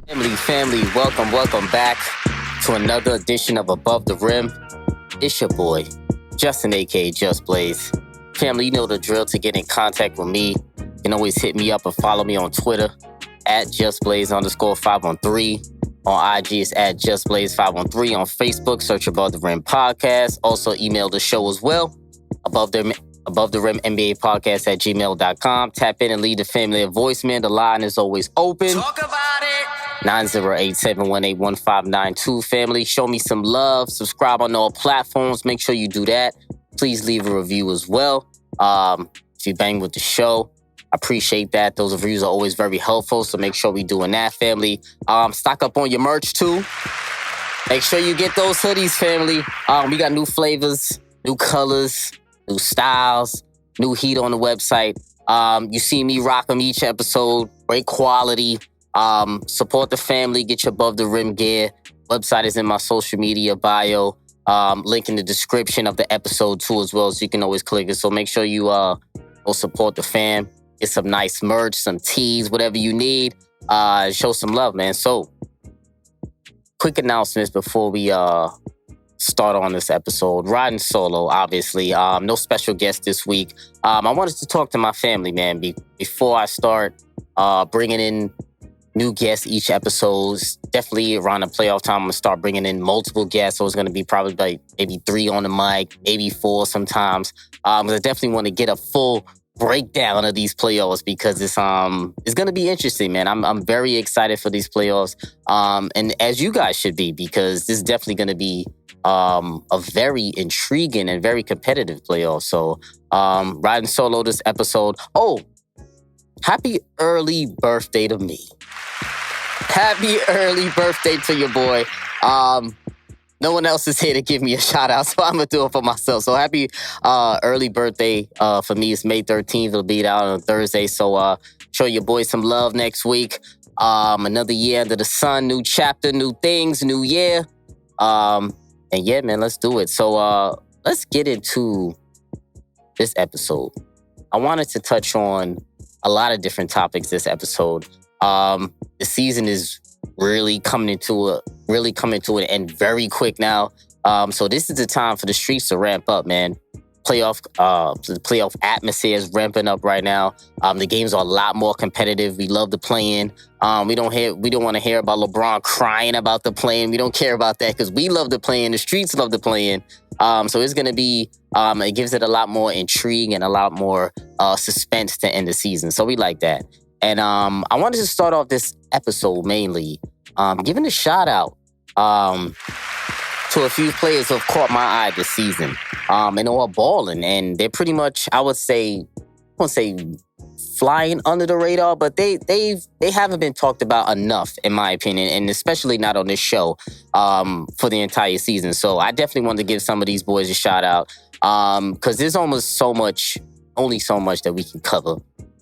Family, welcome back to another edition of Above the Rim. It's your boy, Justin, a.k.a. Just Blaze. Family, you know the drill. To get in contact with me, you can always hit me up and follow me on Twitter at JustBlaze_513. On IG, it's at JustBlaze513. On Facebook, search Above the Rim Podcast. Also, email the show as well, Above the Rim NBA Podcast at gmail.com. Tap in and leave the family a voicemail. The line is always open. Talk about it. 908-718-1592. Family, show me some love. Subscribe on all platforms. Make sure you do that. Please leave a review as well. If you bang with the show, I appreciate that. Those reviews are always very helpful, so make sure we doing that, family. Stock up on your merch, too. Make sure you get those hoodies, family. We got new flavors, new colors, new styles, new heat on the website. You see me rock them each episode. Great quality. Support the family. Get your Above the Rim gear. Website is in my social media bio. Link in the description of the episode too as well, so you can always click it. So make sure you go support the fam. Get some nice merch, some tees, whatever you need. Show some love, man. So, quick announcements before we start on this episode. Riding solo, obviously. No special guest this week. I wanted to talk to my family, man, before I start bringing in new guests each episode. Definitely around the playoff time, I'm going to start bringing in multiple guests. So it's going to be probably like maybe 3 on the mic, maybe 4 sometimes. I definitely want to get a full breakdown of these playoffs because it's going to be interesting, man. I'm very excited for these playoffs. And as you guys should be, because this is definitely going to be a very intriguing and very competitive playoff. So riding solo this episode. Oh, happy early birthday to me. Happy early birthday to your boy. No one else is here to give me a shout out, so I'm going to do it for myself. So happy early birthday for me. It's May 13th. It'll be out on Thursday. So show your boy some love next week. Another year under the sun, new chapter, new things, new year. And yeah, man, let's do it. So let's get into this episode. I wanted to touch on a lot of different topics this episode. The season is really coming into an end very quick now. So this is the time for the Streetz to ramp up, man. The playoff atmosphere is ramping up right now. The games are a lot more competitive. We love the play-in. We don't want to hear about LeBron crying about the play-in. We don't care about that because we love the play-in. The Streetz love the play-in. So it's going to be, it gives it a lot more intrigue and a lot more suspense to end the season. So we like that. And I wanted to start off this episode mainly giving a shout out to a few players who have caught my eye this season and are balling. And they're pretty much, I won't say flying under the radar, but they haven't been talked about enough, in my opinion, and especially not on this show for the entire season. So I definitely wanted to give some of these boys a shout out because there's only so much that we can cover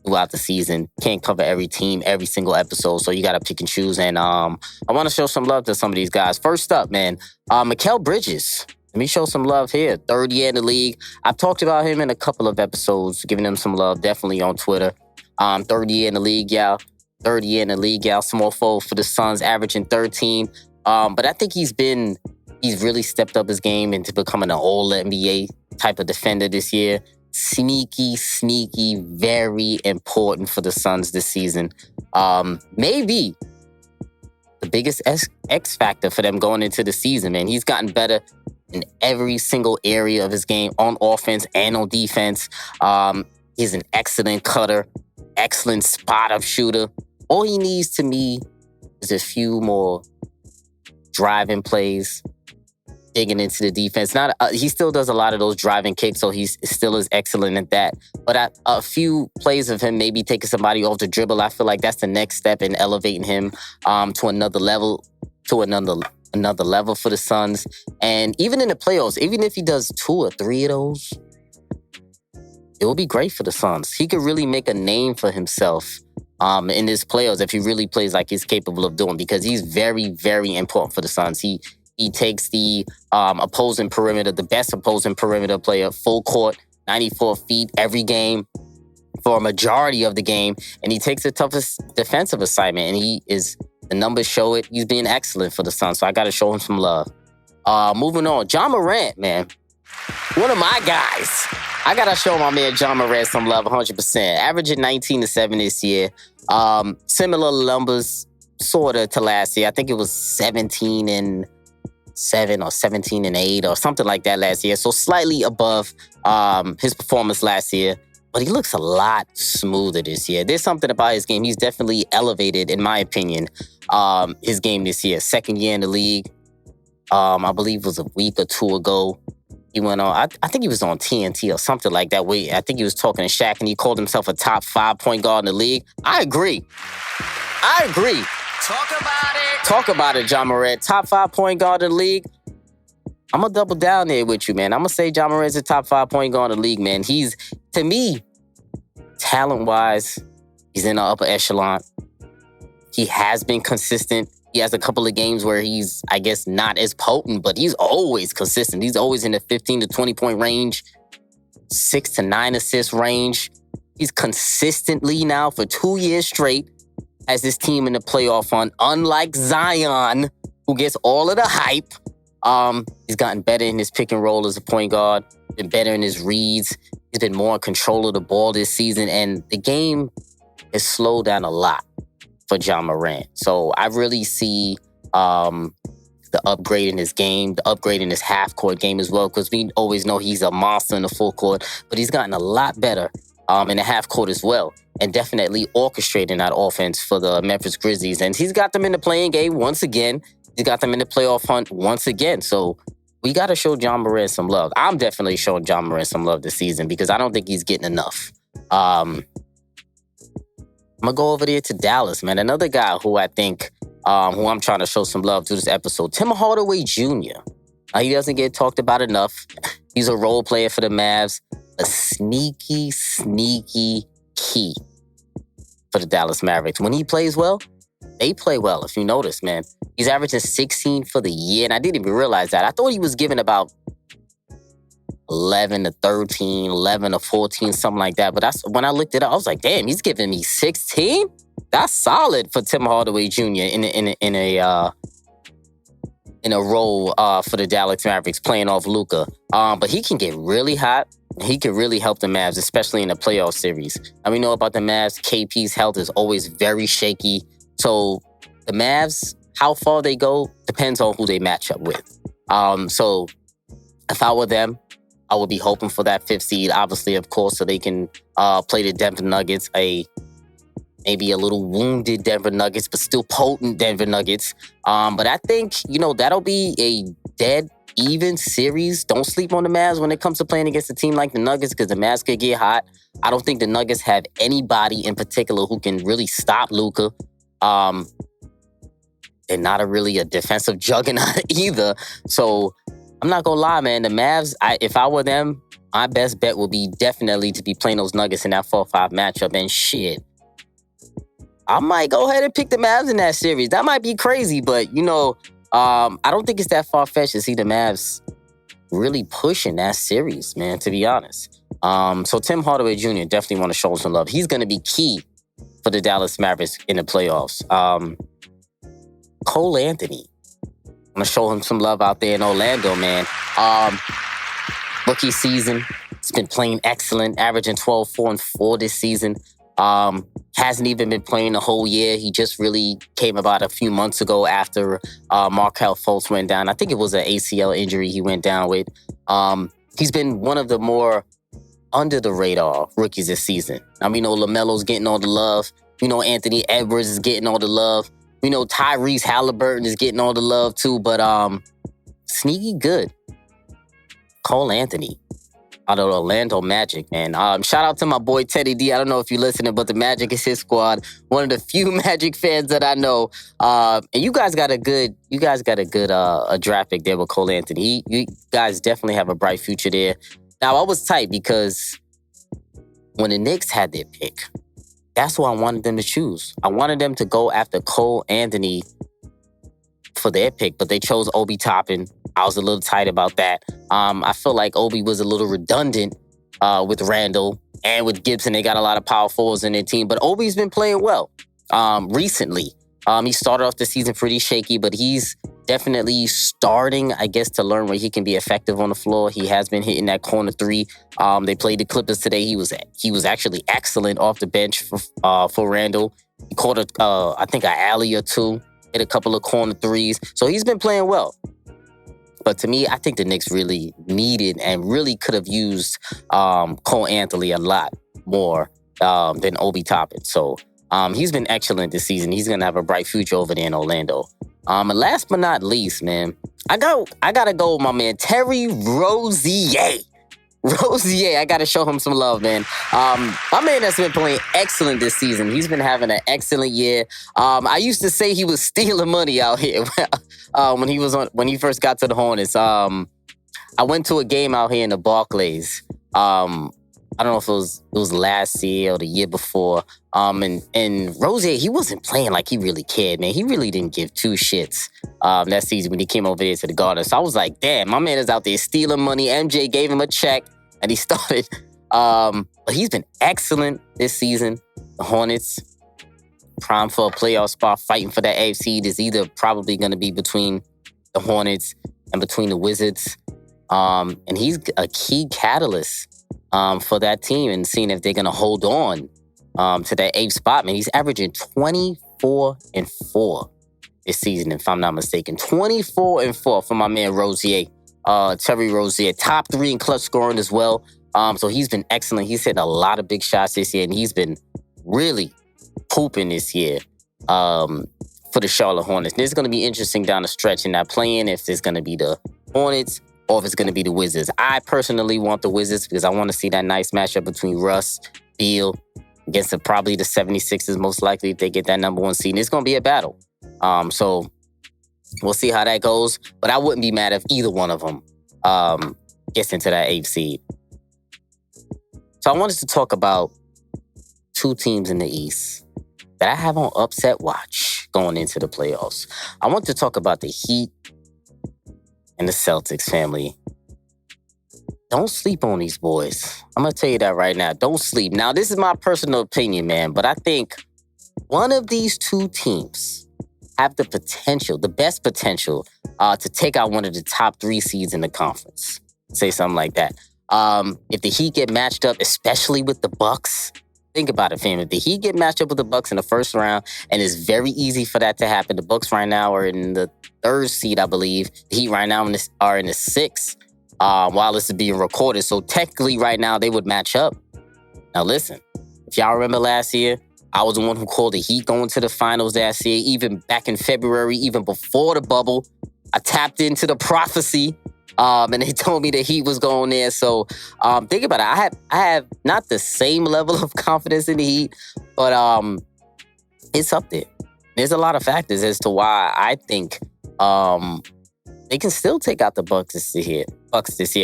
throughout the season. Can't cover every team, every single episode, so you got to pick and choose. And I want to show some love to some of these guys. First up, man, Mikhail Bridges. Let me show some love here. 3rd year in the league. I've talked about him in a couple of episodes, giving him some love, definitely on Twitter. 3rd year in the league, y'all. 3rd year in the league, y'all. Small forward for the Suns, averaging 13. But I think he's really stepped up his game into becoming an all-NBA type of defender this year. Sneaky, very important for the Suns this season. Maybe the biggest X factor for them going into the season, man. He's gotten better in every single area of his game, on offense and on defense. He's an excellent cutter, excellent spot-up shooter. All he needs to me is a few more driving plays, digging into the defense. He still does a lot of those driving kicks, so he still is excellent at that. But a few plays of him maybe taking somebody off the dribble, I feel like that's the next step in elevating him to another level for the Suns. And even in the playoffs, even if he does 2 or 3 of those, it will be great for the Suns. He could really make a name for himself in his playoffs if he really plays like he's capable of doing, because he's very, very important for the Suns. He takes the opposing perimeter, the best opposing perimeter player, full court, 94 feet every game for a majority of the game. And he takes the toughest defensive assignment. And he is The numbers show it. He's being excellent for the Suns, so I got to show him some love. Moving on, Ja Morant, man. One of my guys. I got to show my man Ja Morant some love 100%. Averaging 19-7 this year. Similar numbers sort of to last year. I think it was 17-7 or 17-8 or something like that last year. So slightly above his performance last year. But he looks a lot smoother this year. There's something about his game. He's definitely elevated, in my opinion, his game this year. Second year in the league. I believe it was a week or two ago. He went on, I think he was on TNT or something like that. I think he was talking to Shaq and he called himself a top 5 point guard in the league. I agree. Talk about it. Talk about it, Ja Morant. Top 5 point guard in the league. I'm going to double down there with you, man. I'm going to say Ja Morant's a top 5 point guard in the league, man. He's, to me, talent-wise, he's in the upper echelon. He has been consistent. He has a couple of games where he's, I guess, not as potent, but he's always consistent. He's always in the 15 to 20-point range, 6 to 9 assist range. He's consistently now for 2 years straight has this team in the playoff run. Unlike Zion, who gets all of the hype, he's gotten better in his pick and roll as a point guard, been better in his reads. He's been more in control of the ball this season, and the game has slowed down a lot for Ja Morant. So I really see the upgrade in his game, the upgrade in his half-court game as well, because we always know he's a monster in the full court, but he's gotten a lot better in the half-court as well, and definitely orchestrating that offense for the Memphis Grizzlies. And he's got them in the playing game once again. He's got them in the playoff hunt once again. So we got to show Ja Morant some love. I'm definitely showing Ja Morant some love this season because I don't think he's getting enough. I'm going to go over there to Dallas, man. Another guy who I think, who I'm trying to show some love to this episode, Tim Hardaway Jr. He doesn't get talked about enough. He's a role player for the Mavs. A sneaky key for the Dallas Mavericks. When he plays well, they play well, if you notice, man. He's averaging 16 for the year, and I didn't even realize that. I thought he was giving about 11 to 13, 11 to 14, something like that. But when I looked it up, I was like, damn, he's giving me 16? That's solid for Tim Hardaway Jr. in a role for the Dallas Mavericks playing off Luka. But he can get really hot. He can really help the Mavs, especially in the playoff series. And we know about the Mavs, KP's health is always very shaky. So the Mavs, how far they go depends on who they match up with. So if I were them, I would be hoping for that 5th seed, obviously, of course, so they can play the Denver Nuggets, maybe a little wounded Denver Nuggets, but still potent Denver Nuggets. But I think, that'll be a dead even series. Don't sleep on the Mavs when it comes to playing against a team like the Nuggets, because the Mavs could get hot. I don't think the Nuggets have anybody in particular who can really stop Luka. They're not really a defensive juggernaut either. So I'm not gonna lie, man. The Mavs, if I were them, my best bet would be definitely to be playing those Nuggets in that 4-5 matchup. And shit, I might go ahead and pick the Mavs in that series. That might be crazy, but I don't think it's that far-fetched to see the Mavs really pushing that series, man, to be honest. So Tim Hardaway Jr. definitely want to show some love. He's going to be key for the Dallas Mavericks in the playoffs. Cole Anthony. I'm going to show him some love out there in Orlando, man. Rookie season. He's been playing excellent, averaging 12, 4, and 4 this season. Hasn't even been playing the whole year. He just really came about a few months ago after Markel Fultz went down. I think it was an ACL injury he went down with. He's been one of the more under-the-radar rookies this season. We know LaMelo's getting all the love. We know Anthony Edwards is getting all the love. We know Tyrese Halliburton is getting all the love too. But sneaky good. Cole Anthony out of Orlando Magic, man. Shout out to my boy Teddy D. I don't know if you're listening, but the Magic is his squad. One of the few Magic fans that I know. And you guys got a good draft pick there with Cole Anthony. You guys definitely have a bright future there. Now, I was tight because when the Knicks had their pick, that's who I wanted them to choose. I wanted them to go after Cole Anthony for their pick, but they chose Obi Toppin. I was a little tight about that. I feel like Obi was a little redundant with Randall and with Gibson. They got a lot of power forwards in their team, but Obi's been playing well recently. He started off the season pretty shaky, but he's definitely starting, I guess, to learn where he can be effective on the floor. He has been hitting that corner three. They played the Clippers today. He was actually excellent off the bench for Randall. He caught I think an alley or two, hit a couple of corner threes. So he's been playing well. But to me, I think the Knicks really needed and really could have used Cole Anthony a lot more than Obi Toppin. So he's been excellent this season. He's going to have a bright future over there in Orlando. And last but not least, man, I got to go with my man, Terry Rozier. Rozier, I got to show him some love, man. My man has been playing excellent this season. He's been having an excellent year. I used to say he was stealing money out here when he first got to the Hornets. I went to a game out here in the Barclays. I don't know if it was last year or the year before. And Rozier, he wasn't playing like he really cared, man. He really didn't give two shits that season when he came over there to the Garden. So I was like, damn, my man is out there stealing money. MJ gave him a check and he started. But he's been excellent this season. The Hornets, prime for a playoff spot, fighting for that AFC is either probably going to be between the Hornets and between the Wizards. And he's a key catalyst for that team and seeing if they're going to hold on to that 8th spot, man. He's averaging 24-4 this season, if I'm not mistaken. 24-4 for my man Rozier. Terry Rozier, top 3 in clutch scoring as well. So he's been excellent. He's hitting a lot of big shots this year, and he's been really pooping this year for the Charlotte Hornets. This is going to be interesting down the stretch in that play-in, if it's going to be the Hornets or if it's going to be the Wizards. I personally want the Wizards because I want to see that nice matchup between Russ, Beal, against probably the 76ers, most likely, if they get that number 1 seed. And it's going to be a battle. So we'll see how that goes. But I wouldn't be mad if either one of them gets into that 8th seed. So I wanted to talk about 2 teams in the East that I have on upset watch going into the playoffs. I want to talk about the Heat and the Celtics, family. Don't sleep on these boys. I'm going to tell you that right now. Don't sleep. Now, this is my personal opinion, man, but I think one of these 2 teams have the potential, the best potential, to take out one of the top 3 seeds in the conference. Say something like that. If the Heat get matched up, especially with the Bucks, think about it, fam. If the Heat get matched up with the Bucks in the first round, and it's very easy for that to happen. The Bucks right now are in the 3rd seed, I believe. The Heat right now are in the 6th. While this is being recorded. So technically right now they would match up. Now listen, if y'all remember last year, I was the one who called the Heat going to the finals last year, even back in February, even before the bubble. I tapped into the prophecy and they told me the Heat was going there. So think about it. I have not the same level of confidence in the Heat, but it's up there. There's a lot of factors as to why I think they can still take out the Bucks this year.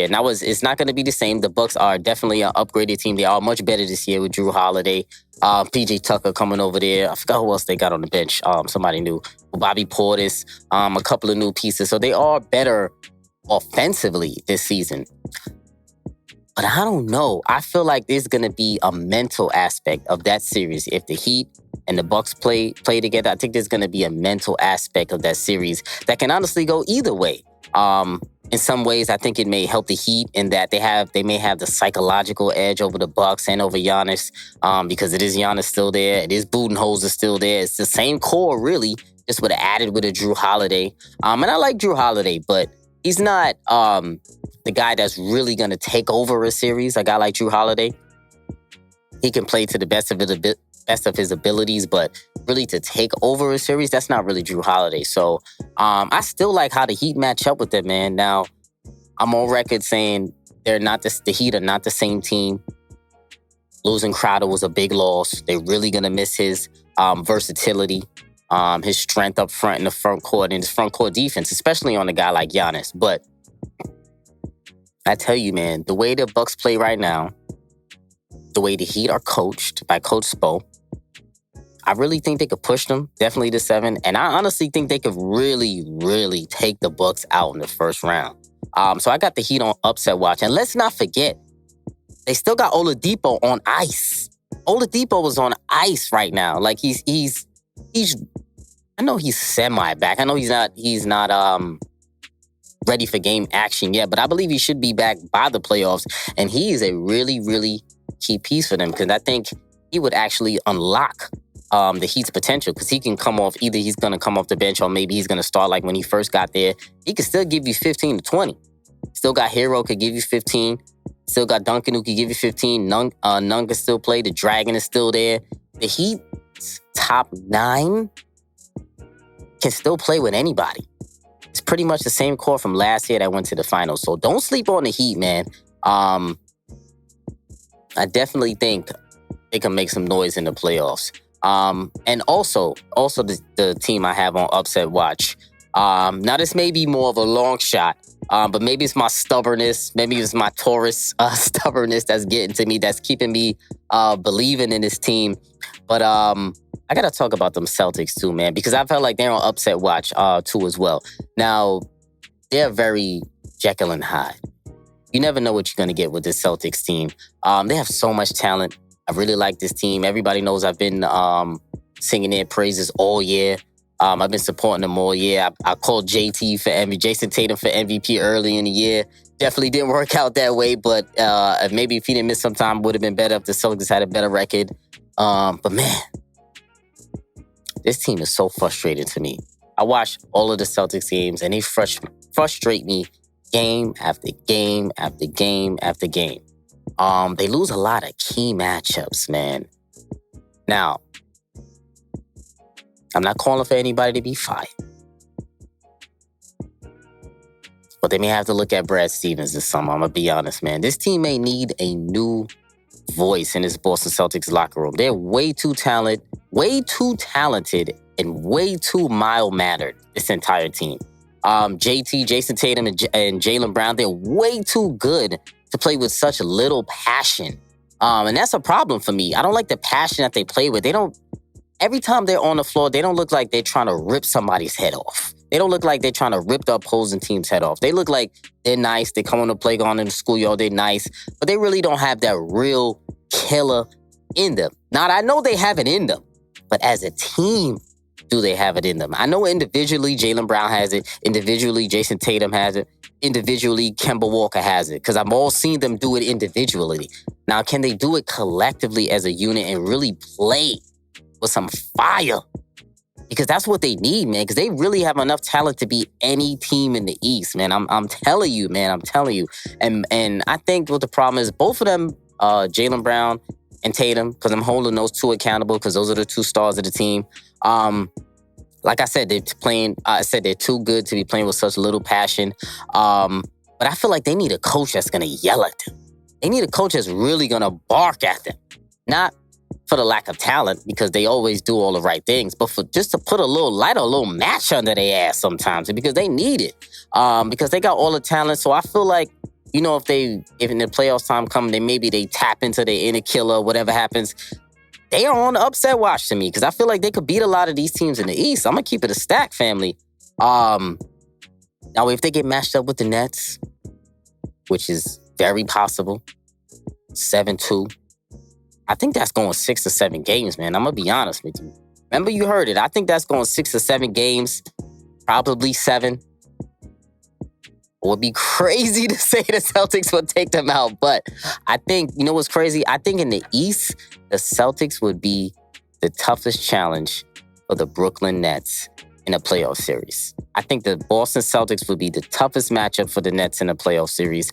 Now, it's not going to be the same. The Bucks are definitely an upgraded team. They are much better this year with Drew Holiday, PJ Tucker coming over there. I forgot who else they got on the bench. Somebody new. Bobby Portis, a couple of new pieces. So they are better offensively this season. But I don't know. I feel like there's going to be a mental aspect of that series. If the Heat and the Bucks play together, I think there's going to be a mental aspect of that series that can honestly go either way. In some ways, I think it may help the Heat in that they may have the psychological edge over the Bucks and over Giannis, because it is Giannis still there. It is Budenholzer still there. It's the same core, really, just with a Drew Holiday. And I like Drew Holiday, but he's not the guy that's really going to take over a series. A guy like Drew Holiday, he can play to the best of his abilities, but really to take over a series, that's not really Drew Holiday. So I still like how the Heat match up with them, man. Now, I'm on record saying the Heat are not the same team. Losing Crowder was a big loss. They're really going to miss his versatility, his strength up front in the front court, and his front court defense, especially on a guy like Giannis. But I tell you, man, the way the Bucks play right now, the way the Heat are coached by Coach Spo, I really think they could push them, definitely to 7. And I honestly think they could really, really take the Bucks out in the first round. So I got the Heat on upset watch. And let's not forget, they still got Oladipo on ice. Oladipo is on ice right now. Like he's I know he's semi-back. I know he's not ready for game action yet, but I believe he should be back by the playoffs. And he is a really, really key piece for them because I think he would actually unlock the Heat's potential because he can come off, either he's going to come off the bench or maybe he's going to start like when he first got there. He could still give you 15 to 20. Still got Hero could give you 15. Still got Duncan who could give you 15. Nung can still play. The Dragon is still there. The Heat's top 9 can still play with anybody. It's pretty much the same core from last year that went to the finals. So don't sleep on the Heat, man. I definitely think they can make some noise in the playoffs. And also the team I have on upset watch. Now this may be more of a long shot, but maybe it's my stubbornness. Maybe it's my Taurus stubbornness that's getting to me, that's keeping me believing in this team. But I got to talk about them Celtics too, man, because I felt like they're on upset watch too as well. Now, they're very Jekyll and Hyde. You never know what you're going to get with this Celtics team. They have so much talent. I really like this team. Everybody knows I've been singing their praises all year. I've been supporting them all year. I called Jayson Tatum for MVP early in the year. Definitely didn't work out that way, but maybe if he didn't miss some time, it would have been better if the Celtics had a better record. But man, this team is so frustrating to me. I watch all of the Celtics games, and they frustrate me game after game after game after game. They lose a lot of key matchups, man. Now, I'm not calling for anybody to be fired, but they may have to look at Brad Stevens this summer. I'm going to be honest, man. This team may need a new voice in this Boston Celtics locker room. They're way too talented, and way too mild-mannered, this entire team. Jayson Tatum and Jaylen Brown, they're way too good to play with such little passion. And that's a problem for me. I don't like the passion that they play with. Every time they're on the floor, they don't look like they're trying to rip somebody's head off. They don't look like they're trying to rip the opposing team's head off. They look like they're nice. They come on the playground in the schoolyard, they're nice. But they really don't have that real killer in them. Now, I know they have it in them, but as a team, do they have it in them? I know individually Jaylen Brown has it. Individually, Jayson Tatum has it. Individually, Kemba Walker has it. Because I've all seen them do it individually. Now, can they do it collectively as a unit and really play with some fire? Because that's what they need, man. Because they really have enough talent to beat any team in the East, man. I'm telling you, man. I'm telling you. And I think what the problem is, both of them, Jaylen Brown and Tatum, because I'm holding those two accountable because those are the two stars of the team. Like I said, they're too good to be playing with such little passion. But I feel like they need a coach that's going to yell at them. They need a coach that's really going to bark at them. Not for the lack of talent, because they always do all the right things, but for just to put a little light or a little match under their ass sometimes, because they need it. Because they got all the talent. So I feel like, you know, if in the playoffs time come, they tap into their inner killer, whatever happens, they are on the upset watch to me, because I feel like they could beat a lot of these teams in the East. I'm going to keep it a stack, family. Now, if they get matched up with the Nets, which is very possible, 7-2, I think that's going 6 or 7 games, man. I'm going to be honest with you. Remember, you heard it. I think that's going 6 or 7 games, probably 7. It would be crazy to say the Celtics would take them out, but I think, you know what's crazy? I think in the East, the Celtics would be the toughest challenge for the Brooklyn Nets in a playoff series. I think the Boston Celtics would be the toughest matchup for the Nets in a playoff series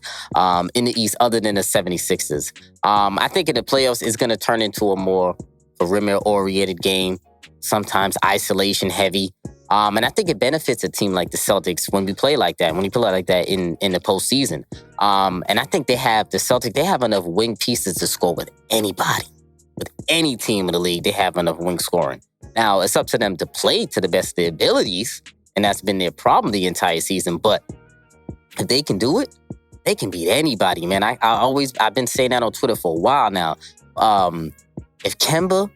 in the East, other than the 76ers. I think in the playoffs, it's going to turn into a more perimeter-oriented game, sometimes isolation-heavy. And I think it benefits a team like the Celtics when we play like that, in the postseason. And I think they have enough wing pieces to score with anybody. With any team in the league, they have enough wing scoring. Now, it's up to them to play to the best of their abilities, and that's been their problem the entire season. But if they can do it, they can beat anybody, man. I've been saying that on Twitter for a while now. If Kemba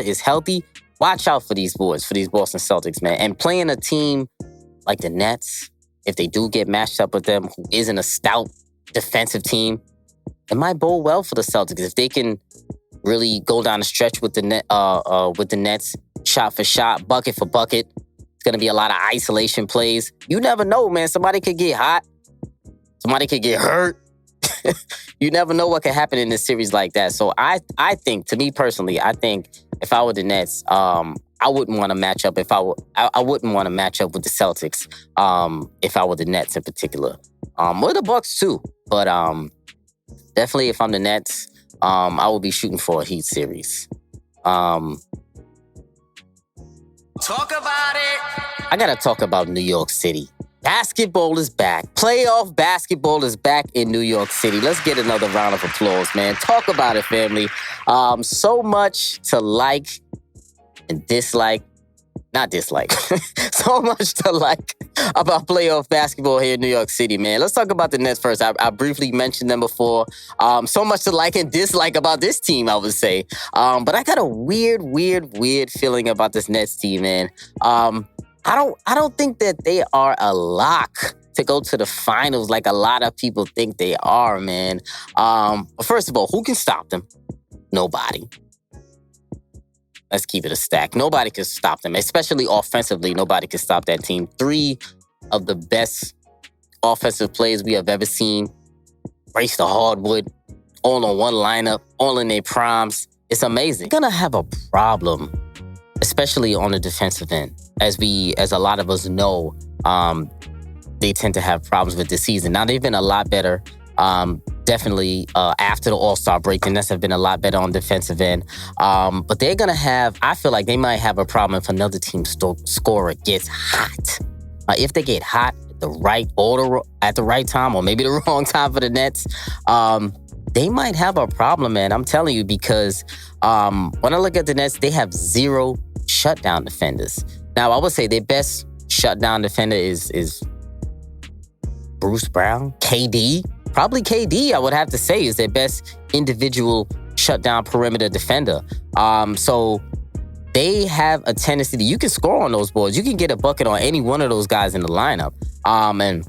is healthy, watch out for these boys, for these Boston Celtics, man. And playing a team like the Nets, if they do get matched up with them, who isn't a stout defensive team, it might bode well for the Celtics if they can really go down the stretch with the Nets shot for shot, bucket for bucket. It's going to be a lot of isolation plays. You never know, man. Somebody could get hot. Somebody could get hurt. You never know what could happen in a series like that. So I think, to me personally, I think if I were the Nets, I wouldn't want to match up. I wouldn't want to match up with the Celtics. If I were the Nets in particular, or the Bucks too. But definitely, if I'm the Nets, I will be shooting for a Heat series. Talk about it. I gotta talk about New York City. Basketball is back. Playoff basketball is back in New York City. Let's get another round of applause, man. Talk about it, family. So much to like and dislike. Not dislike. So much to like about playoff basketball here in New York City, man. Let's talk about the Nets first. I briefly mentioned them before. So much to like and dislike about this team, I would say. But I got a weird feeling about this Nets team, man. I don't think that they are a lock to go to the finals like a lot of people think they are, man. But first of all, who can stop them? Nobody. Let's keep it a stack. Nobody can stop them, especially offensively. Nobody can stop that team. 3 of the best offensive plays we have ever seen. Race the hardwood, all on one lineup, all in their primes. It's amazing. They're going to have a problem, especially on the defensive end. As a lot of us know, they tend to have problems with this season. Now, they've been a lot better. Definitely after the All-Star break, the Nets have been a lot better on defensive end. But they're going to I feel like they might have a problem if another team's scorer gets hot. If they get hot at the right order, at the right time, or maybe the wrong time for the Nets, they might have a problem, man. I'm telling you, because when I look at the Nets, they have 0 shutdown defenders. Now, I would say their best shutdown defender is Bruce Brown, KD. Probably KD, I would have to say, is their best individual shutdown perimeter defender. So they have a tendency to, you can score on those boards. You can get a bucket on any one of those guys in the lineup. And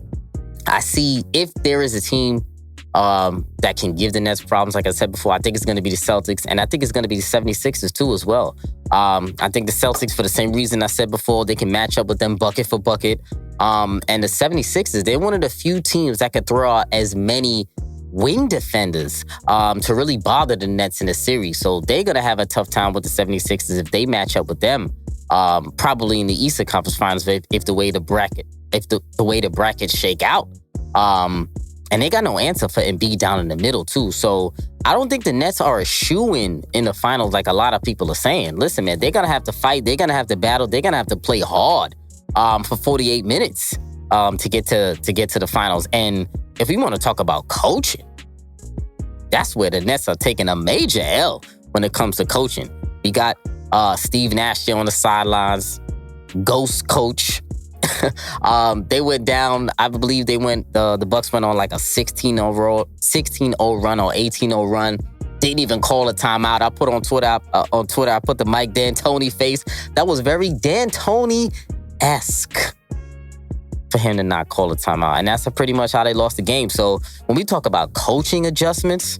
I see if there is a team that can give the Nets problems, like I said before, I think it's going to be the Celtics, and I think it's going to be the 76ers too as well. I think the Celtics, for the same reason I said before, they can match up with them bucket for bucket. And the 76ers, they're one of the few teams that could throw out as many wing defenders to really bother the Nets in the series. So they're going to have a tough time with the 76ers if they match up with them, probably in the Eastern Conference Finals if the way the brackets shake out. And they got no answer for Embiid down in the middle, too. So I don't think the Nets are a shoo-in in the finals like a lot of people are saying. Listen, man, they're going to have to fight. They're going to have to battle. They're going to have to play hard for 48 minutes to get to the finals. And if we want to talk about coaching, that's where the Nets are taking a major L when it comes to coaching. We got Steve Nash there on the sidelines, ghost coach. They went down, I believe the Bucks went on like a 16-0 run or 18-0 run. Didn't even call a timeout. I put on Twitter, I put the Mike D'Antoni face. That was very D'Antoni-esque for him to not call a timeout. And that's pretty much how they lost the game. So when we talk about coaching adjustments,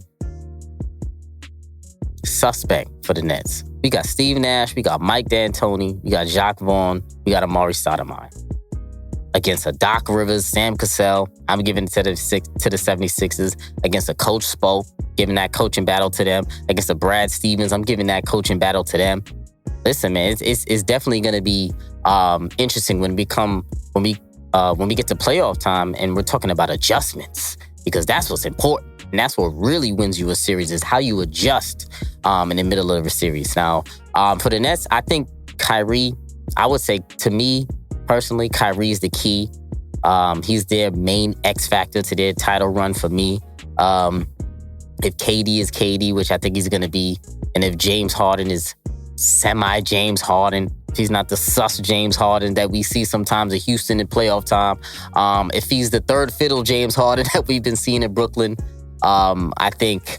suspect for the Nets. We got Steve Nash, we got Mike D'Antoni, we got Jacques Vaughn, we got Amari Stoudemire. Against a Doc Rivers, Sam Cassell, I'm giving it to the 76ers. Against a Coach Spo, giving that coaching battle to them. Against a Brad Stevens, I'm giving that coaching battle to them. Listen, man, it's definitely going to be interesting when we get to playoff time and we're talking about adjustments, because that's what's important. And that's what really wins you a series, is how you adjust in the middle of a series. Now, for the Nets, I think Kyrie, I would say, to me, personally, Kyrie is the key. He's their main X factor to their title run for me. If KD is KD, which I think he's going to be, and if James Harden is semi-James Harden, if he's not the sus James Harden that we see sometimes in Houston in playoff time, if he's the third fiddle James Harden that we've been seeing in Brooklyn, I think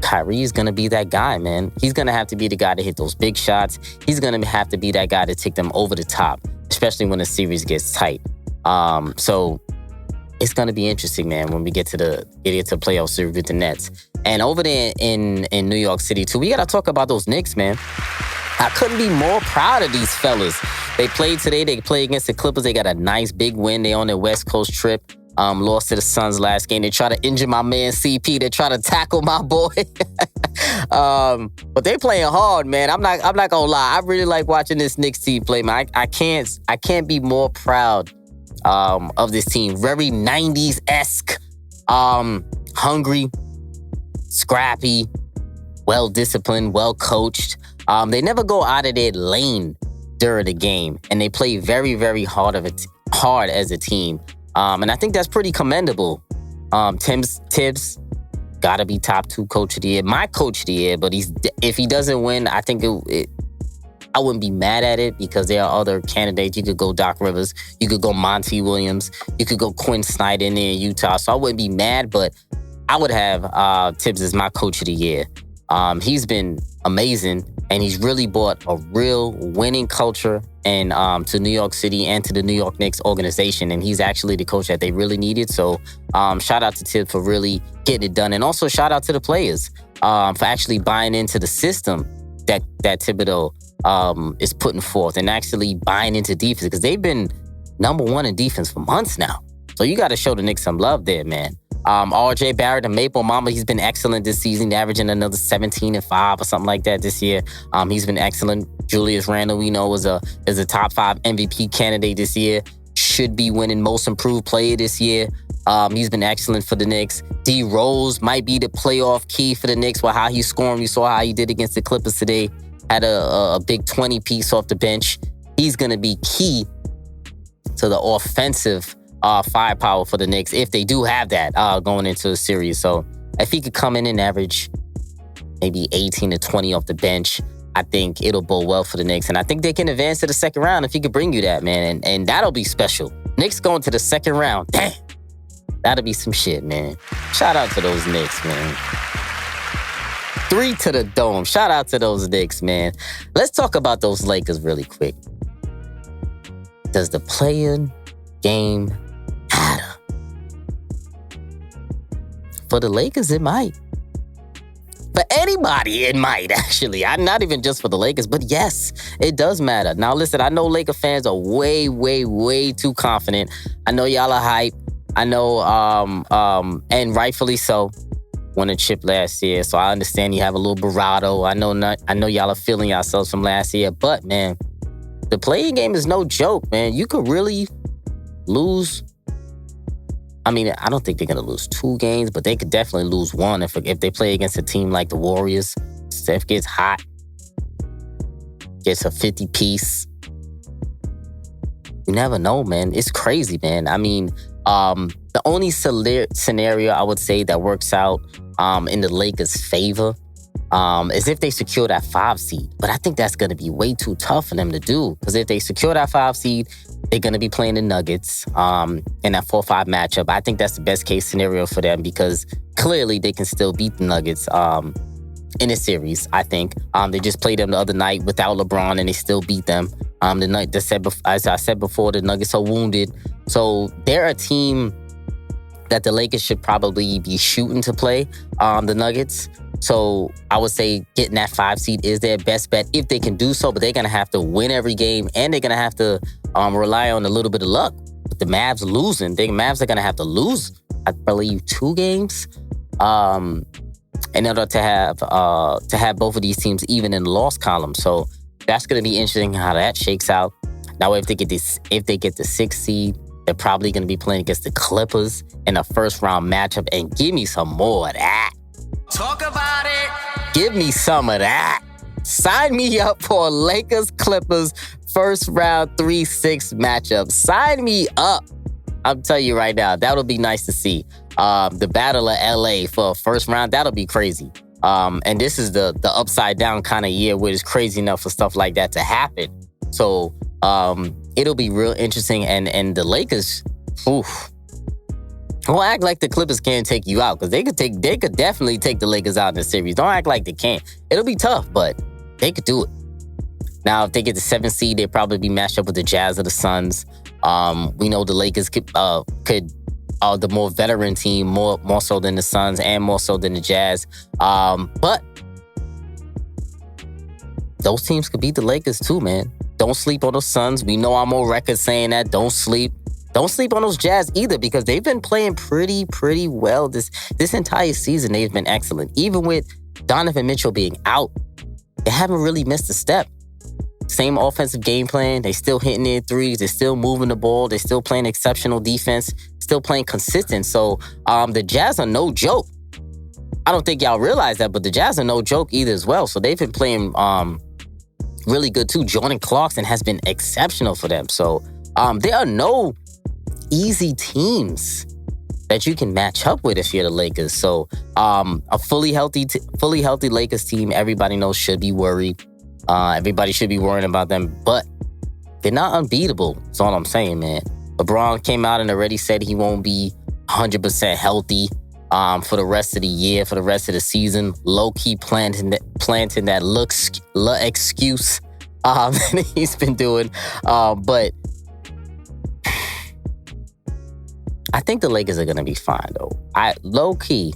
Kyrie's going to be that guy, man. He's going to have to be the guy to hit those big shots. He's going to have to be that guy to take them over the top, especially when the series gets tight. So it's going to be interesting, man, when we get to playoff series with the Nets. And over there in New York City, too, we got to talk about those Knicks, man. I couldn't be more proud of these fellas. They played today. They play against the Clippers. They got a nice big win. They on their West Coast trip. Lost to the Suns last game. They try to injure my man CP. They try to tackle my boy. But they playing hard, man. I'm not gonna lie. I really like watching this Knicks team play, man. I can't be more proud of this team. Very 90s-esque. Hungry, scrappy, well-disciplined, well-coached. They never go out of their lane during the game, and they play very, very hard as a team. And I think that's pretty commendable. Tibbs gotta be top 2 coach of the year, my coach of the year. But if he doesn't win, I think I wouldn't be mad at it because there are other candidates. You could go Doc Rivers, you could go Monty Williams, you could go Quinn Snyder in there in Utah. So I wouldn't be mad, but I would have Tibbs as my coach of the year. He's been amazing, and he's really brought a real winning culture and to New York City and to the New York Knicks organization. And he's actually the coach that they really needed. So shout out to Tibbs for really getting it done. And also shout out to the players for actually buying into the system that Thibodeau is putting forth and actually buying into defense because they've been number 1 in defense for months now. So you got to show the Knicks some love there, man. RJ Barrett, the Maple Mamba, he's been excellent this season, averaging another 17 and 5 or something like that this year. He's been excellent. Julius Randle, we know, is a top 5 MVP candidate this year. Should be winning Most Improved Player this year. He's been excellent for the Knicks. D Rose might be the playoff key for the Knicks with how he's scoring. You saw how he did against the Clippers today. Had a big 20-piece off the bench. He's going to be key to the offensive firepower for the Knicks if they do have that going into a series. So if he could come in and average maybe 18 to 20 off the bench, I think it'll bode well for the Knicks. And I think they can advance to the second round if he could bring you that, man. And that'll be special. Knicks going to the second round. Damn. That'll be some shit, man. Shout out to those Knicks, man. 3 to the dome. Shout out to those Knicks, man. Let's talk about those Lakers really quick. Does the play-in game matter? For the Lakers, it might. For anybody, it might, actually. Not even just for the Lakers, but yes, it does matter. Now, listen, I know Laker fans are way, way, way too confident. I know y'all are hype. I know, and rightfully so. Won a chip last year, so I understand you have a little bravado. I know y'all are feeling yourselves from last year, but man, the play-in game is no joke, man. You could really lose. I mean, I don't think they're gonna lose 2 games, but they could definitely lose 1 if they play against a team like the Warriors. Steph gets hot, gets a 50-piece. You never know, man. It's crazy, man. I mean, the only scenario I would say that works out in the Lakers' favor is if they secure that 5 seed. But I think that's going to be way too tough for them to do. Because if they secure that 5 seed, they're going to be playing the Nuggets in that 4-5 matchup. I think that's the best case scenario for them because clearly they can still beat the Nuggets in a series, I think. They just played them the other night without LeBron and they still beat them. As I said before, the Nuggets are wounded. So they're a team that the Lakers should probably be shooting to play the Nuggets. So I would say getting that 5 seed is their best bet if they can do so, but they're going to have to win every game and they're going to have to rely on a little bit of luck. With the Mavs losing, the Mavs are going to have to lose, I believe, 2 games in order to have both of these teams even in the loss column. So that's going to be interesting how that shakes out. Now, if they get the 6th seed, they're probably going to be playing against the Clippers in a first-round matchup. And give me some more of that. Talk about it. Give me some of that. Sign me up for a Lakers-Clippers first-round 3-6 matchup. Sign me up. I'm telling you right now, that'll be nice to see. The Battle of LA for a first round, that'll be crazy. And this is the upside-down kind of year where it's crazy enough for stuff like that to happen. So it'll be real interesting. And the Lakers, oof. Don't act like the Clippers can't take you out because they could definitely take the Lakers out in the series. Don't act like they can't. It'll be tough, but they could do it. Now, if they get the 7th seed, they'd probably be matched up with the Jazz or the Suns. We know the Lakers could the more veteran team, more so than the Suns and more so than the Jazz. But those teams could beat the Lakers too, man. Don't sleep on those Suns. We know I'm on record saying that. Don't sleep on those Jazz either, because they've been playing pretty well this entire season. They've been excellent. Even with Donovan Mitchell being out, they haven't really missed a step. Same offensive game plan. They still hitting their threes. They're still moving the ball. They're still playing exceptional defense. Still playing consistent. So the Jazz are no joke. I don't think y'all realize that, but the Jazz are no joke either as well. So they've been playing really good too. Jordan Clarkson has been exceptional for them. So there are no easy teams that you can match up with if you're the Lakers. So a fully healthy Lakers team, everybody knows, should be worried. Everybody should be worrying about them, but they're not unbeatable. That's all I'm saying, man. LeBron came out and already said he won't be 100% healthy for the rest of the year, for the rest of the season. Low-key planting that excuse that he's been doing. But I think the Lakers are going to be fine, though. Low-key,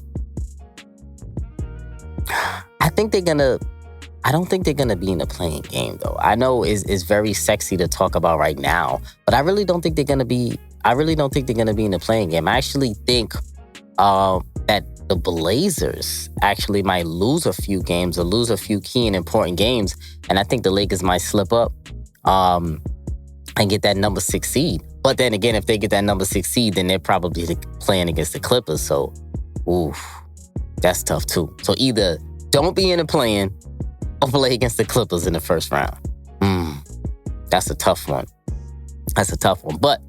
I don't think they're gonna be in the playing game, though. I know it's very sexy to talk about right now, but I really don't think they're gonna be. I really don't think they're gonna be in the playing game. I actually think that the Blazers actually might lose a few games or lose a few key and important games, and I think the Lakers might slip up and get that number 6 seed. But then again, if they get that number 6 seed, then they're probably playing against the Clippers. So, oof, that's tough too. So either don't be in the playing or play against the Clippers in the first round. That's a tough one. But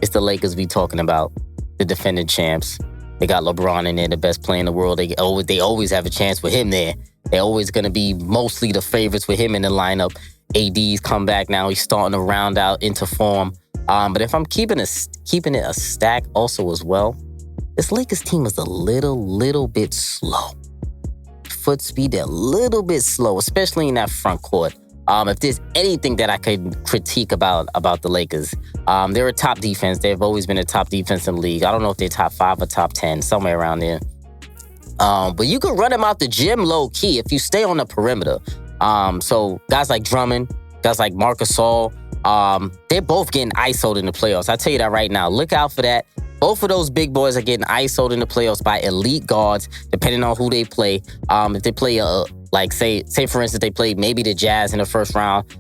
it's the Lakers we talking about, the defending champs. They got LeBron in there, the best player in the world. They always have a chance with him there. They're always going to be mostly the favorites with him in the lineup. AD's come back now. He's starting to round out into form. But if I'm keeping it a stack also as well, this Lakers team is a little bit slow. Foot speed, they're a little bit slow, especially in that front court. If there's anything that I could critique about the Lakers, they're a top defense. They've always been a top defense in the league. I don't know if they're top 5 or top 10, somewhere around there. But you can run them out the gym low key if you stay on the perimeter. So guys like Drummond, guys like Marc Gasol, they're both getting ISO'd in the playoffs. I'll tell you that right now. Look out for that. Both of those big boys are getting ISO'd in the playoffs by elite guards, depending on who they play. If they play, say for instance, they play maybe the Jazz in the first round,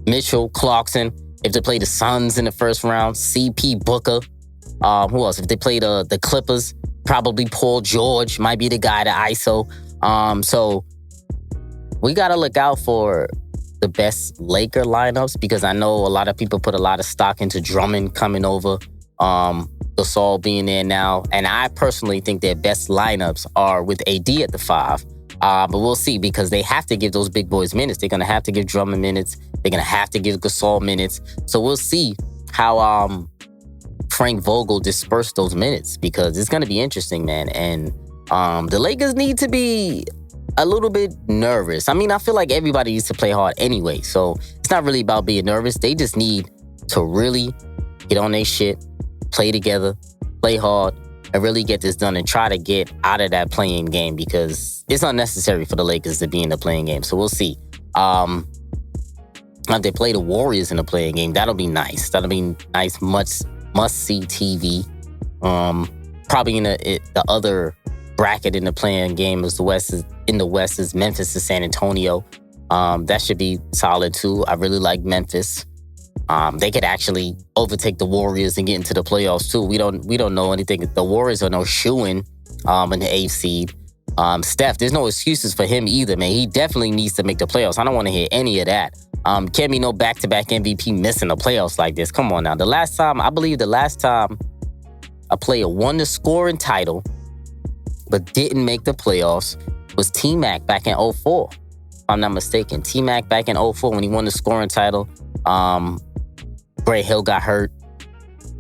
Mitchell, Clarkson. If they play the Suns in the first round, CP Booker. Who else? If they play the Clippers, probably Paul George might be the guy to ISO. So we got to look out for the best Laker lineups, because I know a lot of people put a lot of stock into Drummond coming over. Gasol being there now. And I personally think their best lineups are with AD at the 5. But we'll see, because they have to give those big boys minutes. They're going to have to give Drummond minutes. They're going to have to give Gasol minutes. So we'll see how Frank Vogel dispersed those minutes, because it's going to be interesting, man. And the Lakers need to be a little bit nervous. I mean, I feel like everybody needs to play hard anyway. So it's not really about being nervous. They just need to really get on their shit, play together, play hard, and really get this done and try to get out of that playing game, because it's unnecessary for the Lakers to be in the playing game. So we'll see. If they play the Warriors in the playing game, that'll be nice. That'll be nice, must-see TV. Probably in the other bracket in the playing game is in the West is Memphis and San Antonio. That should be solid too. I really like Memphis. They could actually overtake the Warriors and get into the playoffs too. We don't know anything. The Warriors are no shoo-in in the 8th seed. Steph, there's no excuses for him either, man. He definitely needs to make the playoffs. I don't want to hear any of that. Can't be no back-to-back MVP missing the playoffs like this. Come on now. I believe the last time a player won the scoring title but didn't make the playoffs was T-Mac back in 2004. If I'm not mistaken. T-Mac back in 2004 when he won the scoring title. Bray Hill got hurt.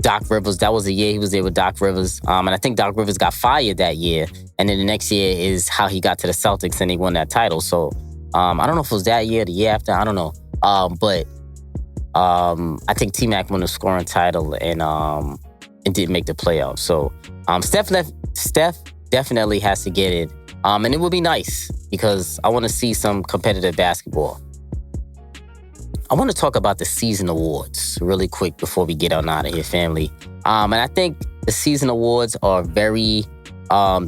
Doc Rivers, that was the year he was there with Doc Rivers. And I think Doc Rivers got fired that year. And then the next year is how he got to the Celtics and he won that title. So I don't know if it was that year, the year after. I don't know. But I think T-Mac won the scoring title in and didn't make the playoffs. So Steph definitely has to get it. And it would be nice because I want to see some competitive basketball. I want to talk about the season awards really quick before we get on out of here, family. And I think the season awards are very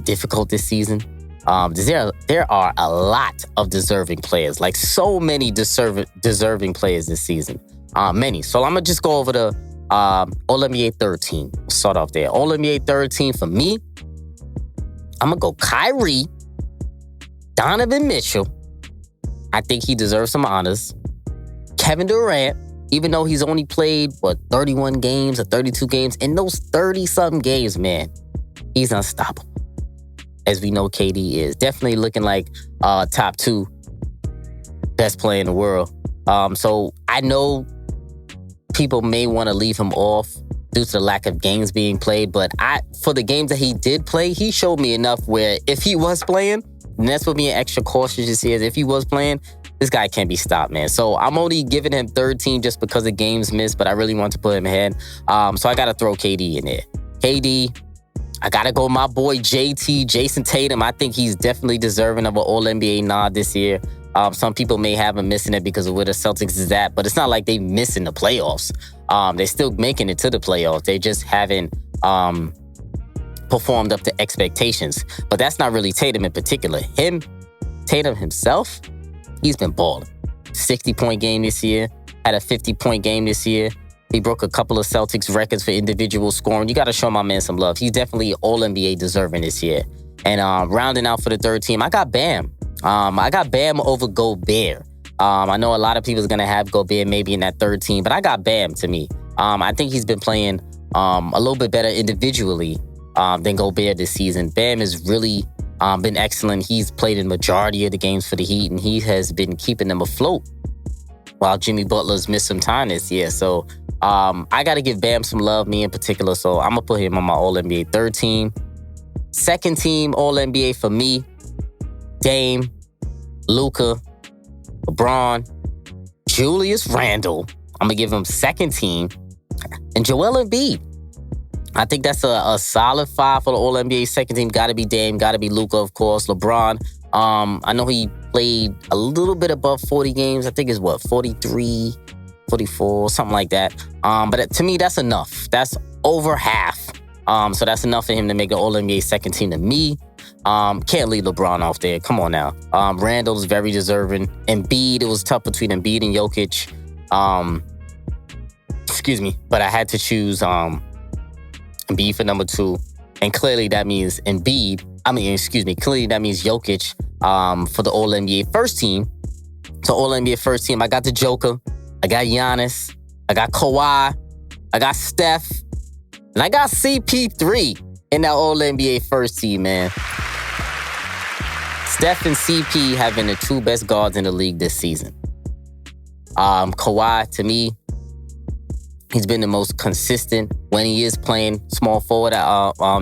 difficult this season. There are a lot of deserving players, like so many deserving players this season. Many. So I'm going to just go over the All-NBA third team. Start off there. All-NBA third team for me, I'm going to go Kyrie, Donovan Mitchell. I think he deserves some honors. Kevin Durant, even though he's only played, 31 games or 32 games. In those 30-something games, man, he's unstoppable. As we know, KD is definitely looking like top 2 best player in the world. So I know people may want to leave him off due to the lack of games being played, but for the games that he did play, he showed me enough where if he was playing, and that's what being extra cautious this is, if he was playing, this guy can't be stopped, man. So I'm only giving him third team just because of games missed, but I really want to put him ahead. So I got to throw KD in there. KD, I got to go my boy JT, Jayson Tatum. I think he's definitely deserving of an All-NBA nod this year. Some people may have him missing it because of where the Celtics is at, but it's not like they missing the playoffs. They're still making it to the playoffs. They just haven't performed up to expectations. But that's not really Tatum in particular. Tatum himself, he's been balling. 60-point game this year, had a 50-point game this year. He broke a couple of Celtics records for individual scoring. You got to show my man some love. He's definitely All-NBA deserving this year. And rounding out for the third team, I got Bam. I got Bam over Gobert. I know a lot of people are going to have Gobert maybe in that third team, but I got Bam to me. I think he's been playing a little bit better individually than Gobert this season. Bam has really been excellent. He's played in majority of the games for the Heat, and he has been keeping them afloat while Jimmy Butler's missed some time this year. So I got to give Bam some love, me in particular. So I'm going to put him on my All-NBA third team. Second team All-NBA for me, Dame, Luka, LeBron, Julius Randle. I'm going to give him second team. And Joel Embiid. I think that's a solid 5 for the All-NBA second team. Got to be Dame, got to be Luka, of course. LeBron, I know he played a little bit above 40 games. I think it's 43, 44, something like that. But to me, that's enough. That's over half. So that's enough for him to make an All-NBA second team to me. Can't leave LeBron off there. Come on now. Randall's very deserving. Embiid, it was tough between Embiid and Jokic. But I had to choose Embiid for number 2. And clearly that means Clearly that means Jokic for the All-NBA first team. So All-NBA first team, I got the Joker. I got Giannis. I got Kawhi. I got Steph. And I got CP3 in that All-NBA first team, man. Steph and CP have been the 2 best guards in the league this season. Kawhi, to me, he's been the most consistent when he is playing small forward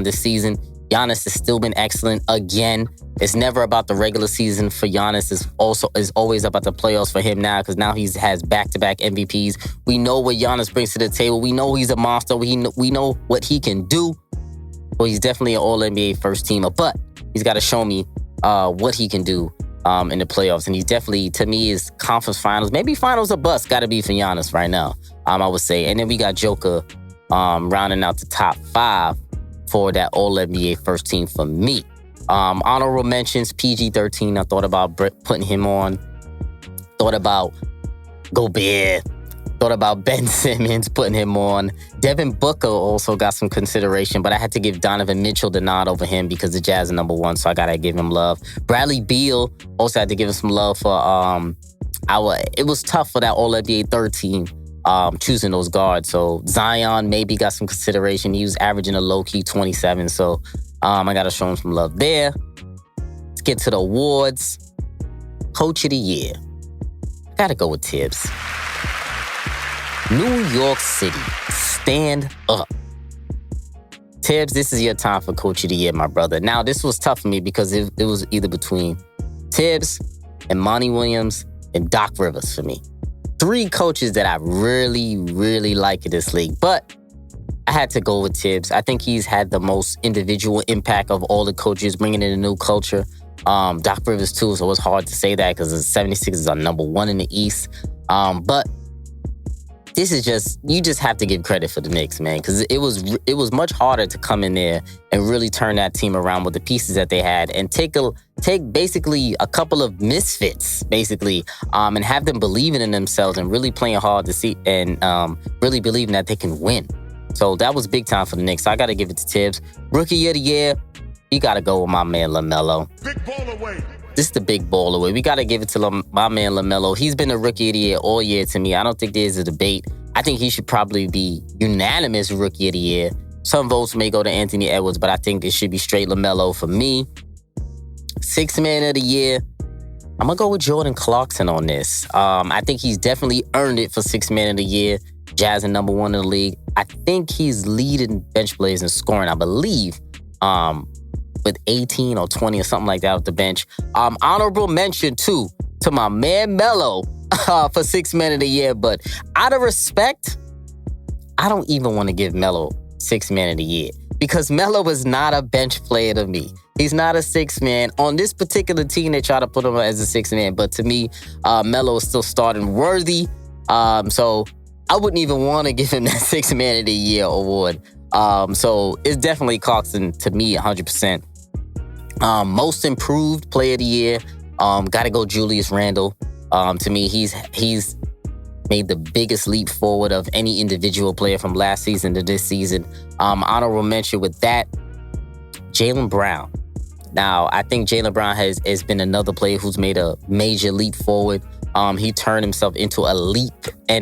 this season. Giannis has still been excellent again. It's never about the regular season for Giannis. It's always about the playoffs for him now because now he has back-to-back MVPs. We know what Giannis brings to the table. We know he's a monster. We know what he can do. Well, he's definitely an All-NBA first teamer, but he's got to show me what he can do in the playoffs. And he's definitely, to me, is conference finals. Maybe finals or bust. Got to be for Giannis right now, I would say. And then we got Joker rounding out the top 5 for that All-NBA first team for me. Honorable mentions, PG-13. I thought about putting him on. Thought about Gobert. Thought about Ben Simmons, putting him on. Devin Booker also got some consideration, but I had to give Donovan Mitchell the nod over him because the Jazz are number 1, so I got to give him love. Bradley Beal, also had to give him some love for it was tough for that All-NBA third team choosing those guards. So Zion maybe got some consideration. He was averaging a low-key 27, so I got to show him some love there. Let's get to the awards. Coach of the Year. I got to go with Tibbs. New York City, stand up. Tibbs, this is your time for Coach of the Year, my brother. Now, this was tough for me because it was either between Tibbs and Monty Williams and Doc Rivers for me. 3 coaches that I really, really like in this league. But I had to go with Tibbs. I think he's had the most individual impact of all the coaches, bringing in a new culture. Doc Rivers too, so it's hard to say that because the 76ers are number one in the East. But this is you just have to give credit for the Knicks, man, because it was much harder to come in there and really turn that team around with the pieces that they had and take basically a couple of misfits, basically, and have them believing in themselves and really playing hard to see and really believing that they can win. So that was big time for the Knicks. So I got to give it to Tibbs. Rookie of the year, you got to go with my man LaMelo. Big ball away. This is the big ball away. We got to give it to my man LaMelo. He's been a rookie of the year all year to me. I don't think there's a debate. I think he should probably be unanimous rookie of the year. Some votes may go to Anthony Edwards, but I think it should be straight LaMelo for me. Sixth man of the year, I'm going to go with Jordan Clarkson on this. I think he's definitely earned it for sixth man of the year. Jazz and number one in the league. I think he's leading bench players in scoring, I believe, with 18 or 20 or something like that off the bench. Honorable mention, too, to my man Melo for sixth man of the year. But out of respect, I don't even want to give Melo sixth man of the year because Melo is not a bench player to me. He's not a sixth man. On this particular team, they try to put him as a sixth man. But to me, Melo is still starting worthy. So I wouldn't even want to give him that sixth man of the year award. So it's definitely Clarkson to me, 100%. Most improved player of the year, got to go Julius Randle. To me, he's made the biggest leap forward of any individual player from last season to this season. Honorable mention with that, Jaylen Brown. Now, I think Jaylen Brown has been another player who's made a major leap forward. He turned himself into an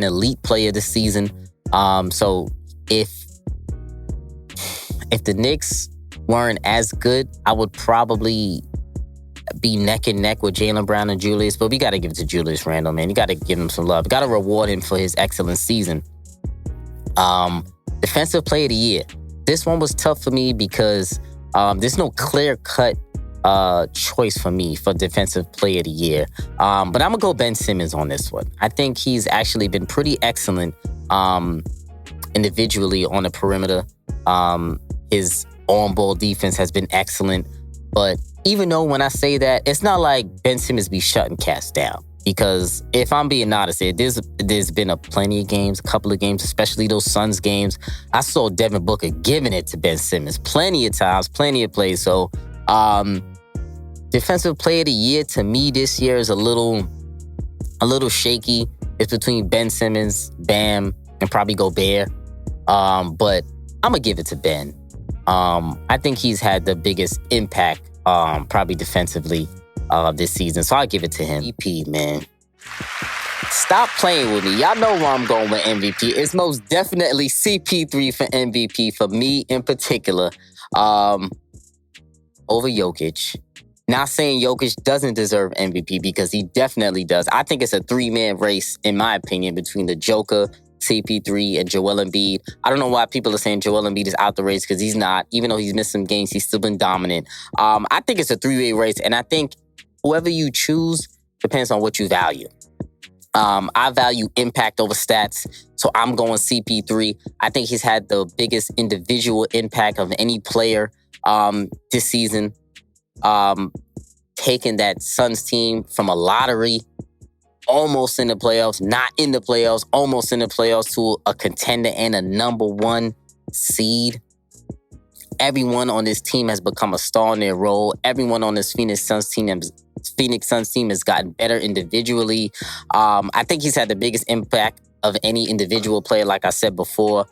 elite player this season. So if the Knicks weren't as good, I would probably be neck and neck with Jaylen Brown and Julius, but we got to give it to Julius Randle, man. You got to give him some love. Got to reward him for his excellent season. Defensive player of the year. This one was tough for me because there's no clear-cut choice for me for defensive player of the year. But I'm going to go Ben Simmons on this one. I think he's actually been pretty excellent individually on the perimeter. His on-ball defense has been excellent. But even though when I say that, it's not like Ben Simmons be shutting cats down. Because if I'm being honest, there's been a couple of games, especially those Suns games. I saw Devin Booker giving it to Ben Simmons plenty of times, plenty of plays. So defensive player of the year to me this year is a little shaky. It's between Ben Simmons, Bam, and probably Gobert. But I'm going to give it to Ben. I think he's had the biggest impact, probably defensively, this season. So I'll give it to him. MVP, man. Stop playing with me. Y'all know where I'm going with MVP. It's most definitely CP3 for MVP for me in particular. Over Jokic. Not saying Jokic doesn't deserve MVP because he definitely does. I think it's a three-man race, in my opinion, between the Joker, CP3, and Joel Embiid. I don't know why people are saying Joel Embiid is out the race because he's not. Even though he's missed some games, he's still been dominant. I think it's a three-way race, and I think whoever you choose depends on what you value. I value impact over stats, so I'm going CP3. I think he's had the biggest individual impact of any player this season. Taking that Suns team from a lottery, almost in the playoffs, not in the playoffs, almost in the playoffs, to a contender and a number one seed. Everyone on this team has become a star in their role. Everyone on this Phoenix Suns team has gotten better individually. I think he's had the biggest impact of any individual player, like I said before.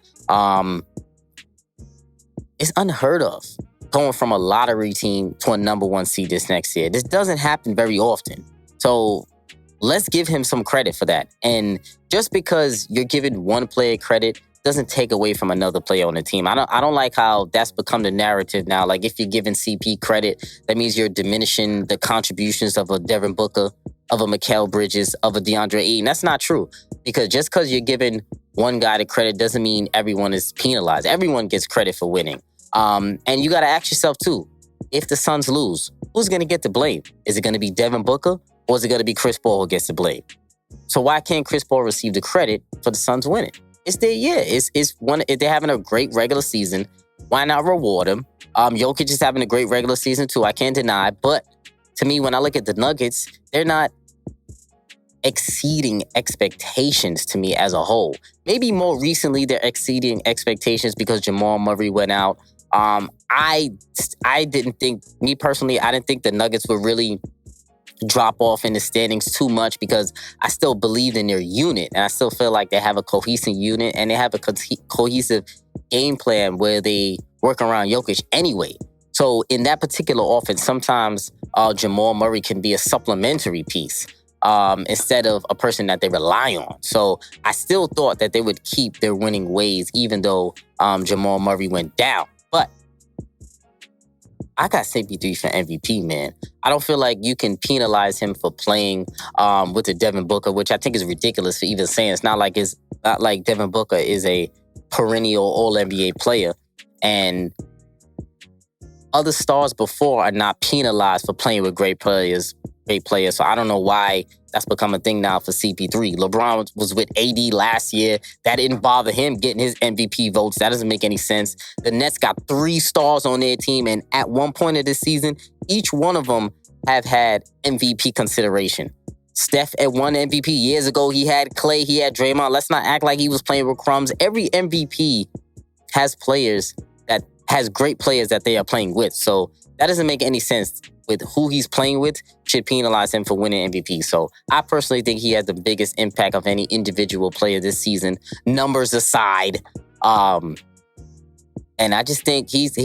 It's unheard of going from a lottery team to a number one seed this next year. This doesn't happen very often. So let's give him some credit for that. And just because you're giving one player credit doesn't take away from another player on the team. I don't like how that's become the narrative now. Like, if you're giving CP credit, that means you're diminishing the contributions of a Devin Booker, of a Mikhail Bridges, of a DeAndre Ayton. That's not true. Because just because you're giving one guy the credit doesn't mean everyone is penalized. Everyone gets credit for winning. And you got to ask yourself, too, if the Suns lose, who's going to get the blame? Is it going to be Devin Booker, or is it going to be Chris Paul who gets the blame? So why can't Chris Paul receive the credit for the Suns winning? it's their year. It's one. If they're having a great regular season, why not reward them? Jokic is having a great regular season too. I can't deny. But to me, when I look at the Nuggets, they're not exceeding expectations to me as a whole. Maybe more recently they're exceeding expectations because Jamal Murray went out. I didn't think, me personally, I didn't think the Nuggets would really drop off in the standings too much because I still believed in their unit, and I still feel like they have a cohesive unit and they have a cohesive game plan where they work around Jokic anyway. So in that particular offense, sometimes Jamal Murray can be a supplementary piece instead of a person that they rely on. So I still thought that they would keep their winning ways even though Jamal Murray went down. But I got CP3 for MVP, man. I don't feel like you can penalize him for playing with the Devin Booker, which I think is ridiculous for even saying. It's not like Devin Booker is a perennial All-NBA player, and other stars before are not penalized for playing with great players. So I don't know why that's become a thing now for CP3. LeBron was with AD last year. That didn't bother him getting his MVP votes. That doesn't make any sense. The Nets got 3 stars on their team, and at one point of this season, each one of them have had MVP consideration. Steph had won MVP years ago. He had Clay, he had Draymond. Let's not act like he was playing with crumbs. Every MVP has great players that they are playing with. So that doesn't make any sense with who he's playing with should penalize him for winning MVP. So I personally think he had the biggest impact of any individual player this season, numbers aside. And I just think he's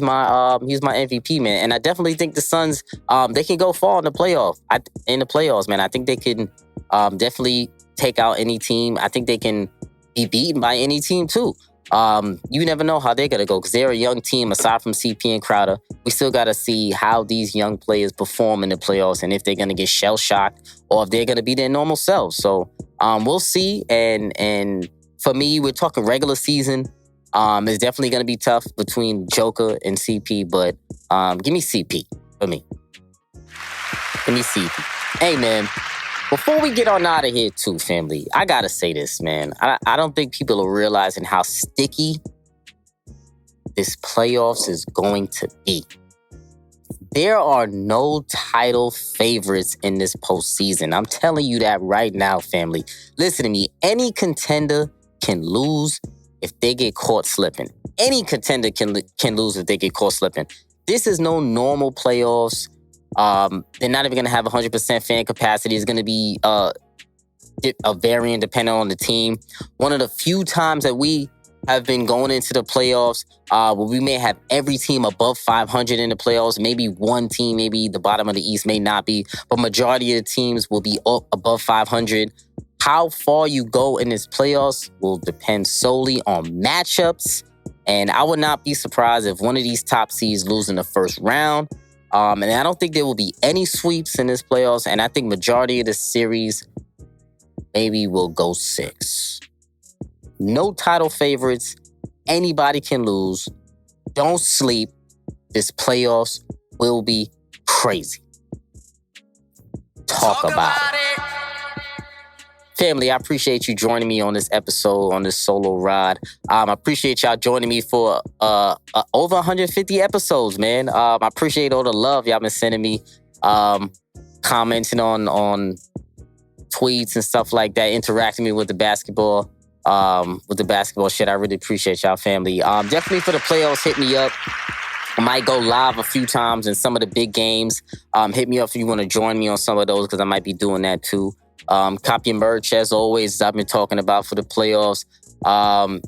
my MVP, man. And I definitely think the Suns they can go far in the playoffs, man. I think they can definitely take out any team. I think they can be beaten by any team too. You never know how they're going to go because they're a young team aside from CP and Crowder. We still got to see how these young players perform in the playoffs and if they're going to get shell-shocked or if they're going to be their normal selves. So we'll see. And for me, we're talking regular season. It's definitely going to be tough between Joker and CP, but give me CP for me. Give me CP. Hey, man. Before we get on out of here too, family, I gotta say this, man. I don't think people are realizing how sticky this playoffs is going to be. There are no title favorites in this postseason. I'm telling you that right now, family. Listen to me. Any contender can lose if they get caught slipping. Any contender can lose if they get caught slipping. This is no normal playoffs. They're not even going to have 100% fan capacity. It's going to be a variant depending on the team. One of the few times that we have been going into the playoffs where we may have every team above 500 in the playoffs. Maybe one team, maybe the bottom of the East may not be, but majority of the teams will be up above 500. How far you go in this playoffs will depend solely on matchups. And I would not be surprised if one of these top seeds lose in the first round. And I don't think there will be any sweeps in this playoffs. And I think majority of the series maybe will go 6. No title favorites. Anybody can lose. Don't sleep. This playoffs will be crazy. Talk about it. Family, I appreciate you joining me on this episode, on this solo ride. I appreciate y'all joining me for over 150 episodes, man. I appreciate all the love y'all been sending me, commenting on tweets and stuff like that, interacting me with the basketball shit. I really appreciate y'all, family. Definitely for the playoffs, hit me up. I might go live a few times in some of the big games. Hit me up if you want to join me on some of those because I might be doing that too. Copy your merch, as always, as I've been talking about for the playoffs.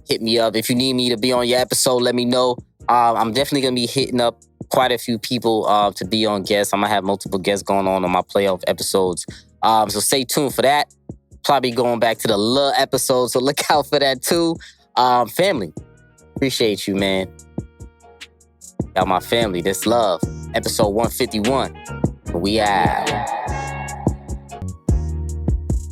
Hit me up. If you need me to be on your episode, let me know. I'm definitely going to be hitting up quite a few people to be on guests. I'm going to have multiple guests going on my playoff episodes. So stay tuned for that. Probably going back to the little episodes, so look out for that too. Family, appreciate you, man. Y'all my family. This love. Episode 151. We out.